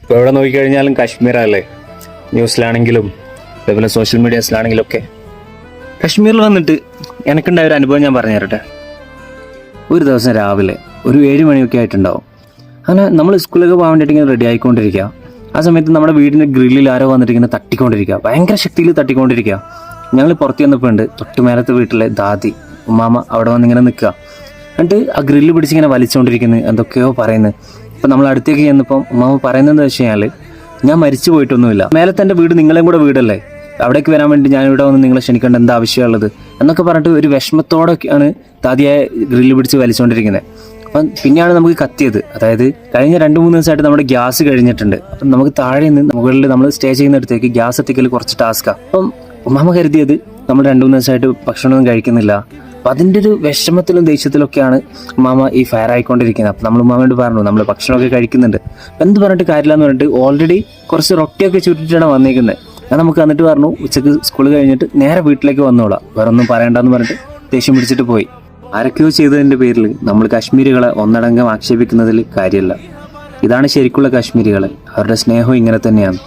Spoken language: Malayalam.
ഇപ്പോൾ എവിടെ നോക്കിക്കഴിഞ്ഞാലും കാശ്മീരല്ലേ, ന്യൂസിലാണെങ്കിലും അതേപോലെ സോഷ്യൽ മീഡിയാസിലാണെങ്കിലും ഒക്കെ. കാശ്മീരിൽ വന്നിട്ട് എനിക്കുണ്ടായ ഒരു അനുഭവം ഞാൻ പറഞ്ഞു തരട്ടെ. ഒരു ദിവസം രാവിലെ ഒരു 7 മണിയൊക്കെ ആയിട്ടുണ്ടാവും. അങ്ങനെ നമ്മൾ സ്കൂളിലേക്ക് പോകാൻ വേണ്ടിയിട്ട് ഇങ്ങനെ റെഡി ആയിക്കൊണ്ടിരിക്കുക. ആ സമയത്ത് നമ്മുടെ വീടിൻ്റെ ഗ്രില്ലിൽ ആരോ വന്നിട്ട് ഇങ്ങനെ തട്ടിക്കൊണ്ടിരിക്കുക, ഭയങ്കര ശക്തിയിൽ തട്ടിക്കൊണ്ടിരിക്കുക. ഞങ്ങൾ പുറത്ത് ചെന്നപ്പോൾ ഉണ്ട് തൊട്ട് മേലത്തെ വീട്ടിലെ ദാദി ഉമ്മാമ അവിടെ വന്നിങ്ങനെ നിൽക്കുക. എന്നിട്ട് ആ ഗ്രില്ല് പിടിച്ചിങ്ങനെ വലിച്ചുകൊണ്ടിരിക്കുന്നത്, എന്തൊക്കെയോ പറയുന്നത്. അപ്പം നമ്മൾ അടുത്തേക്ക് ചെന്നപ്പം ഉമ്മാമ പറയുന്നത് വെച്ച് കഴിഞ്ഞാൽ, ഞാൻ മരിച്ചു പോയിട്ടൊന്നുമില്ല, മേലത്തെ എൻ്റെ വീട് നിങ്ങളെയും കൂടെ വീടല്ലേ, അവിടേക്ക് വരാൻ വേണ്ടി ഞാൻ ഇവിടെ വന്ന് നിങ്ങളെ ക്ഷണിക്കേണ്ട എന്താ ആവശ്യമുള്ളത് എന്നൊക്കെ പറഞ്ഞിട്ട് ഒരു വിഷമത്തോടൊക്കെയാണ് ദാദിയായ ഗ്രില്ല് പിടിച്ച് വലിച്ചുകൊണ്ടിരിക്കുന്നത്. അപ്പം പിന്നെയാണ് നമുക്ക് കത്തിയത്. അതായത് കഴിഞ്ഞ 2-3 ദിവസമായിട്ട് നമ്മുടെ ഗ്യാസ് കഴിഞ്ഞിട്ടുണ്ട്. അപ്പം നമുക്ക് താഴെ നിന്ന് മുകളിൽ നമ്മൾ സ്റ്റേ ചെയ്യുന്നിടത്തേക്ക് ഗ്യാസ് എത്തിക്കൽ കുറച്ച് ടാസ്ക്കാണ്. അപ്പം ഉമ്മാമ കരുതിയത് നമ്മൾ 2-3 ദിവസമായിട്ട് ഭക്ഷണമൊന്നും കഴിക്കുന്നില്ല. അപ്പം അതിൻ്റെ ഒരു വിഷമത്തിലും ദേഷ്യത്തിലൊക്കെയാണ് ഉമ്മാമ ഈ ഫയർ ആയിക്കൊണ്ടിരിക്കുന്നത്. അപ്പം നമ്മൾ ഉമ്മാമയോട് പറഞ്ഞു നമ്മൾ ഭക്ഷണമൊക്കെ കഴിക്കുന്നുണ്ട്. എന്ത് പറഞ്ഞിട്ട് കാര്യമില്ല എന്ന് പറഞ്ഞിട്ട് ഓൾറെഡി കുറച്ച് റൊട്ടിയൊക്കെ ചുറ്റിട്ടാണ് വന്നിരിക്കുന്നത്. ഞാൻ നമുക്ക് വന്നിട്ട് പറഞ്ഞു ഉച്ചക്ക് സ്കൂൾ കഴിഞ്ഞിട്ട് നേരെ വീട്ടിലേക്ക് വന്നോളാം, വേറെ ഒന്നും പറയണ്ടെന്ന് പറഞ്ഞിട്ട് ദേഷ്യം പിടിച്ചിട്ട് പോയി. ആരൊക്കെയോ ചെയ്തതിൻ്റെ പേരിൽ നമ്മൾ കാശ്മീരികളെ ഒന്നടങ്കം ആക്ഷേപിക്കുന്നതിൽ കാര്യമല്ല. ഇതാണ് ശരിക്കുള്ള കാശ്മീരികൾ, അവരുടെ സ്നേഹം ഇങ്ങനെ തന്നെയാണ്.